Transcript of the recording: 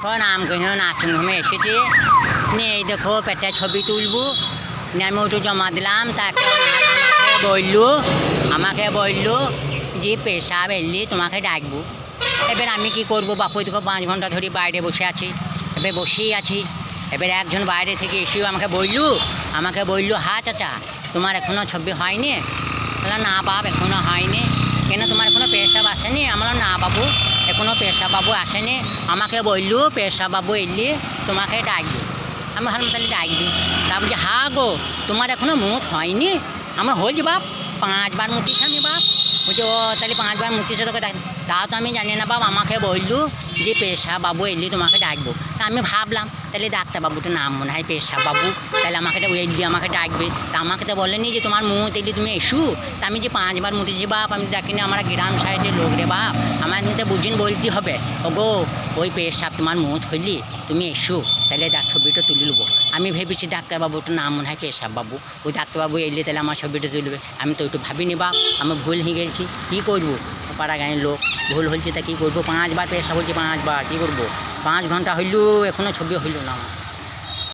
এখন আমগঞ্জ নার্সিংহোমে এসেছি নিয়ে এই দেখো পেটে ছবি তুলবো নিয়ে আমি ওটু জমা দিলাম তাকে আমাকে বললো যে পেশাব এলি তোমাকে ডাকবো। এবার আমি কি করবো বাপু, দেখো 5 ঘন্টা ধরে বাইরে বসে আছি, এবার বসেই আছি। এবার একজন বাইরে থেকে এসেও আমাকে বললো হ্যাঁ চাচা তোমার এখনও ছবি হয়নি? বললাম না বাপ এখনও হয়নি। কেন তোমার এখনও পেশাব আসেনি? আমরা না বাবু এখনও পেশাব বাবু আসেনি। আমাকে বললো পেশাব বাবু এলি তোমাকে ডাকবো। আমি ভাবলাম তাহলে ডাকবি। তা বলছি হ্যাঁ গো তোমার এখনও মুত হয়নি? আমার হয়েছে বাপ 5 বার মুতিছি আমি বাপ। বলছে ও তাহলে 5 বার মুতিছে তোকে ডাক, তাও তো আমি জানি না বাপ। আমাকে বললো যে পেশাব বাবু এলি তোমাকে ডাকবো। তা আমি ভাবলাম তাহলে ডাক্তারবাবুটার নাম মনে হয় পেশাব বাবু, তাহলে আমাকে এলি আমাকে ডাকবে। তা আমাকে তো বলেনি যে তোমার মুত এলি তুমি এসু। তা আমি যে 5 বার মুতেছি বাপ, আমি ডাকিনি, আমরা গ্রাম সাইডের লোক রে বাপ, আমার নিতে বুঝিন বলতে হবে ও গো ওই পেশাব তোমার মুত হইলি তুমি এসু, তাহলে ছবিটা তুলে নেবো। আমি ভেবেছি ডাক্তারবাবুটার নাম মনে হয় পেশাব বাবু, ওই ডাক্তারবাবু এলে তাহলে আমার ছবিটা তুলবে। আমি তো একটু ভাবিনি বাপ, আমি ভুল হয়ে গেছি, কী করবো? পাড়া গাঁয়ের লোক ভুল হয়েছে তা কী করবো? 5 বার পেশাব হয়েছে, 5 বার কী করবো? 5 ঘন্টা হইল এখনও ছবি হইল না।